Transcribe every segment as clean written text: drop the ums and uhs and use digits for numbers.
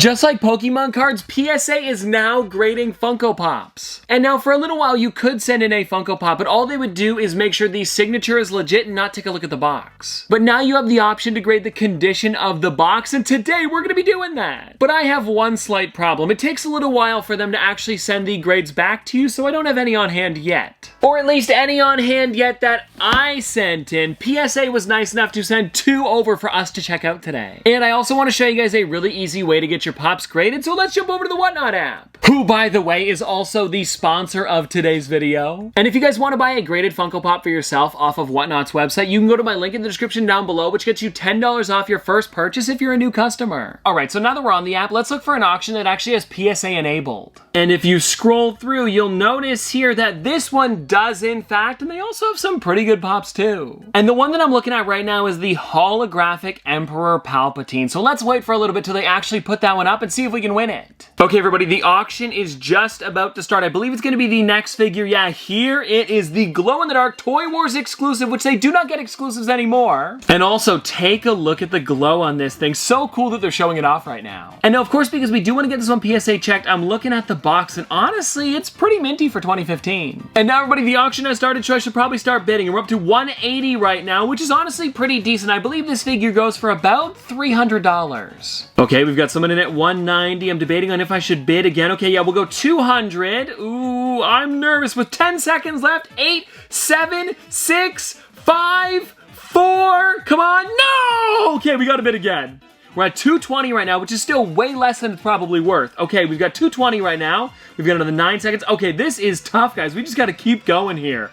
Just like Pokemon cards, PSA is now grading Funko Pops. And now for a little while you could send in a Funko Pop, but all they would do is make sure the signature is legit and not take a look at the box. But now you have the option to grade the condition of the box, and today we're gonna be doing that. But I have one slight problem. It takes a little while for them to actually send the grades back to you, so I don't have any on hand yet. Or at least any on hand yet that I sent in. PSA was nice enough to send 2 over for us to check out today. And I also want to show you guys a really easy way to get your Pops graded, so let's jump over to the Whatnot app, who, by the way, is also the sponsor of today's video. And if you guys want to buy a graded Funko Pop for yourself off of Whatnot's website, you can go to my link in the description down below, which gets you $10 off your first purchase if you're a new customer. Alright, so now that we're on the app, let's look for an auction that actually has PSA enabled. And if you scroll through, you'll notice here that this one does in fact, and they also have some pretty good Pops too. And the one that I'm looking at right now is the holographic Emperor Palpatine. So let's wait for a little bit till they actually put that one up and see if we can win it. Okay, everybody, the auction is just about to start. I believe it's going to be the next figure. Yeah, here it is, the glow-in-the-dark Toy Wars exclusive, which they do not get exclusives anymore. And also, take a look at the glow on this thing. So cool that they're showing it off right now. And now, of course, because we do want to get this one PSA checked, I'm looking at the box, and honestly, it's pretty minty for 2015. And now, everybody, the auction has started, so I should probably start bidding. And we're up to 180 right now, which is honestly pretty decent. I believe this figure goes for about $300. Okay, we've got someone in at 190. I'm debating on if I should bid again. Okay, yeah, we'll go 200. Ooh, I'm nervous with 10 seconds left. 8, 7, 6, 5, 4. Come on, no! Okay, we gotta bid again. We're at 220 right now, which is still way less than it's probably worth. Okay, we've got 220 right now. We've got another 9 seconds. Okay, this is tough, guys. We just gotta keep going here.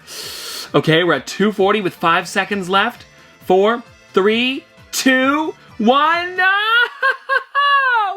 Okay, we're at 240 with 5 seconds left. 4, 3, 2, 1. No!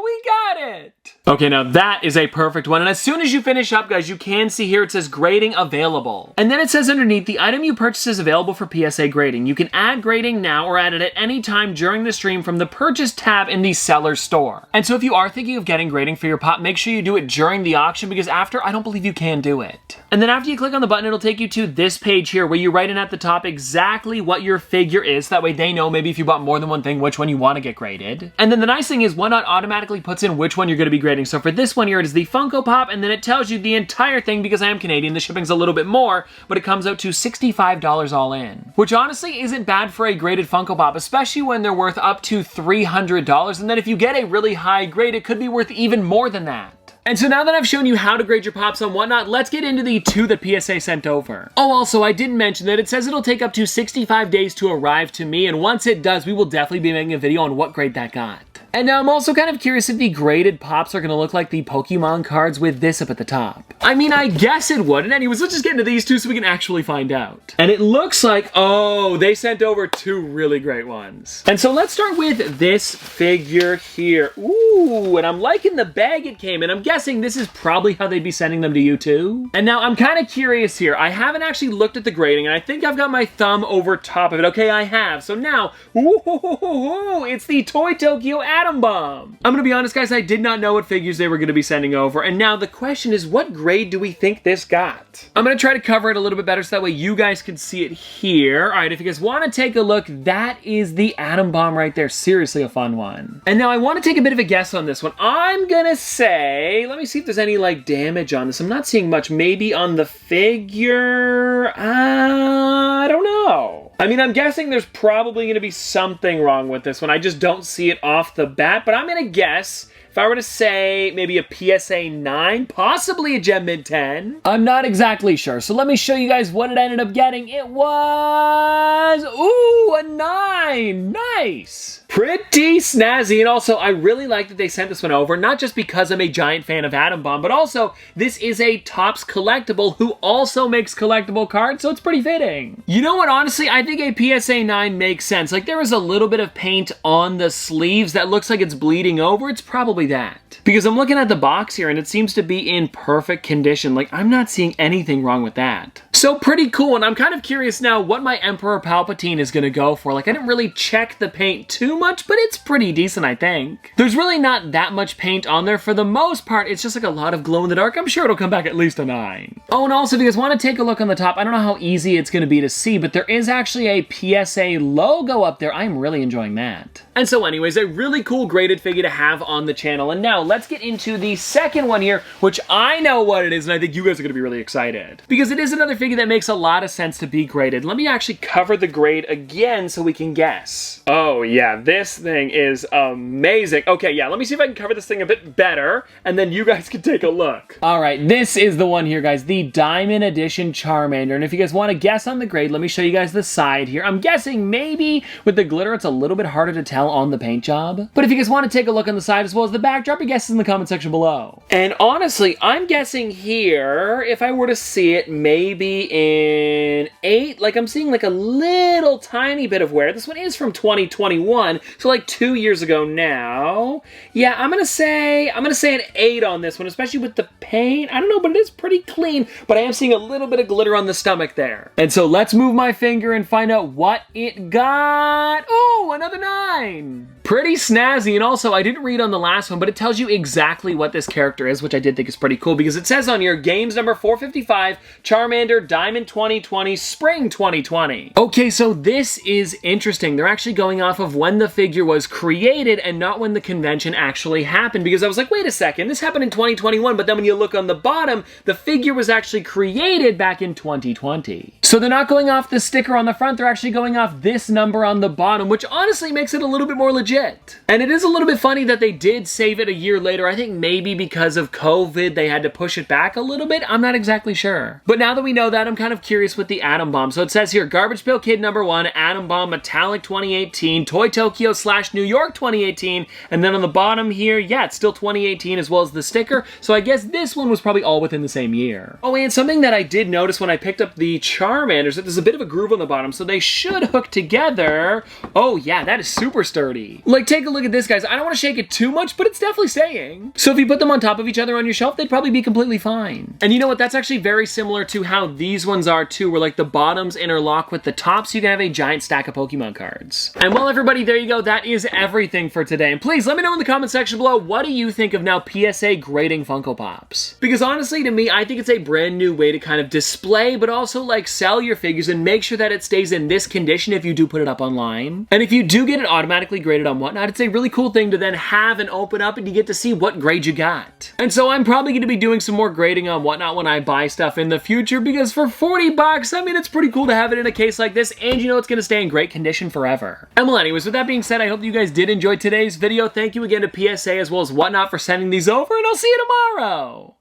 We got it! Okay, now that is a perfect one. And as soon as you finish up, guys, you can see here it says grading available. And then it says underneath, the item you purchase is available for PSA grading. You can add grading now or add it at any time during the stream from the purchase tab in the seller store. And so if you are thinking of getting grading for your Pop, make sure you do it during the auction, because after, I don't believe you can do it. And then after you click on the button, it'll take you to this page here where you write in at the top exactly what your figure is. That way they know maybe if you bought more than one thing, which one you want to get graded. And then the nice thing is Whatnot automatically puts in which one you're going to be grading. So for this one here, it is the Funko Pop, and then it tells you the entire thing. Because I am Canadian, the shipping's a little bit more, but it comes out to $65 all in. Which honestly isn't bad for a graded Funko Pop, especially when they're worth up to $300. And then if you get a really high grade, it could be worth even more than that. And so now that I've shown you how to grade your Pops on Whatnot, let's get into the 2 that PSA sent over. Oh, also, I didn't mention that it says it'll take up to 65 days to arrive to me, and once it does, we will definitely be making a video on what grade that got. And now I'm also kind of curious if the graded Pops are going to look like the Pokemon cards with this up at the top. I mean, I guess it would. And anyways, let's just get into these 2 so we can actually find out. And it looks like, oh, they sent over 2 really great ones. And so let's start with this figure here. Ooh, and I'm liking the bag it came in. I'm guessing this is probably how they'd be sending them to you too. And now I'm kind of curious here. I haven't actually looked at the grading, and I think I've got my thumb over top of it. Okay, I have. So now, ooh, it's the Toy Tokyo Atom Bomb. I'm gonna be honest, guys, I did not know what figures they were gonna be sending over, and now the question is, what grade do we think this got? I'm gonna try to cover it a little bit better so that way you guys can see it here. All right, if you guys want to take a look, that is the Atom Bomb right there. Seriously a fun one. And now I want to take a bit of a guess on this one. I'm gonna say, let me see if there's any like damage on this. I'm not seeing much. Maybe on the figure? I don't know. I mean, I'm guessing there's probably going to be something wrong with this one. I just don't see it off the bat, but I'm going to guess, if I were to say maybe a PSA 9, possibly a Gem Mint 10. I'm not exactly sure, so let me show you guys what it ended up getting. It was, ooh, a 9. Nice. Pretty snazzy, and also I really like that they sent this one over, not just because I'm a giant fan of Atom Bomb, but also this is a Topps collectible who also makes collectible cards, so it's pretty fitting. You know what, honestly, I think a PSA 9 makes sense. Like, there is a little bit of paint on the sleeves that looks like it's bleeding over. It's probably that. Because I'm looking at the box here and it seems to be in perfect condition. Like, I'm not seeing anything wrong with that. So pretty cool, and I'm kind of curious now what my Emperor Palpatine is gonna go for. Like, I didn't really check the paint too much, but it's pretty decent, I think. There's really not that much paint on there. For the most part, it's just like a lot of glow in the dark. I'm sure it'll come back at least a 9. Oh, and also, if you guys want to take a look on the top, I don't know how easy it's gonna be to see, but there is actually a PSA logo up there. I'm really enjoying that. And so anyways, a really cool graded figure to have on the channel. And now let's get into the second one here, which I know what it is, and I think you guys are gonna be really excited. Because it is another figure that makes a lot of sense to be graded. Let me actually cover the grade again so we can guess. Oh yeah, this thing is amazing. Okay, yeah, let me see if I can cover this thing a bit better, and then you guys can take a look. All right, this is the one here, guys, the Diamond Edition Charmander. And if you guys want to guess on the grade, let me show you guys the side here. I'm guessing maybe with the glitter, it's a little bit harder to tell on the paint job. But if you guys want to take a look on the side as well as the back, drop your guesses in the comment section below. And honestly, I'm guessing here, if I were to see it, maybe in 8, like I'm seeing like a little tiny bit of wear. This one is from 2021, so like 2 years ago now. Yeah, I'm gonna say an 8 on this one, especially with the paint. I don't know, but it is pretty clean, but I am seeing a little bit of glitter on the stomach there. And so let's move my finger and find out what it got. Oh, another 9. Pretty snazzy, and also I didn't read on the last one, but it tells you exactly what this character is, which I did think is pretty cool, because it says on here, games number 455, Charmander, Diamond 2020, Spring 2020. Okay, so this is interesting. They're actually going off of when the figure was created and not when the convention actually happened, because I was like, wait a second, this happened in 2021, but then when you look on the bottom, the figure was actually created back in 2020. So they're not going off the sticker on the front, they're actually going off this number on the bottom, which honestly makes it a little bit more legit. And it is a little bit funny that they did save it a year later. I think maybe because of COVID, they had to push it back a little bit. I'm not exactly sure. But now that we know that, I'm kind of curious with the Atom Bomb. So it says here, Garbage Pail Kid #1, Atom Bomb Metallic 2018, Toy Tokyo / New York 2018, and then on the bottom here, yeah, it's still 2018 as well as the sticker. So I guess this one was probably all within the same year. Oh, and something that I did notice when I picked up the Charmanders, that there's a bit of a groove on the bottom, so they should hook together. Oh yeah, that is super sturdy. Like, take a look at this, guys. I don't want to shake it too much, but it's definitely staying. So if you put them on top of each other on your shelf, they'd probably be completely fine. And you know what? That's actually very similar to how these ones are too, where like the bottoms interlock with the top, so you can have a giant stack of Pokemon cards. And well, everybody, there you go. That is everything for today. And please let me know in the comment section below, what do you think of now PSA grading Funko Pops? Because honestly, to me, I think it's a brand new way to kind of display, but also like sell your figures and make sure that it stays in this condition if you do put it up online. And if you do get it automatically graded on Whatnot, it's a really cool thing to then have and open up, and you get to see what grade you got. And so I'm probably going to be doing some more grading on Whatnot when I buy stuff in the future, because for 40 bucks, I mean, it's pretty cool to have it in a case like this, and you know it's going to stay in great condition forever. And well, anyways, with that being said, I hope you guys did enjoy today's video. Thank you again to PSA as well as Whatnot for sending these over, and I'll see you tomorrow!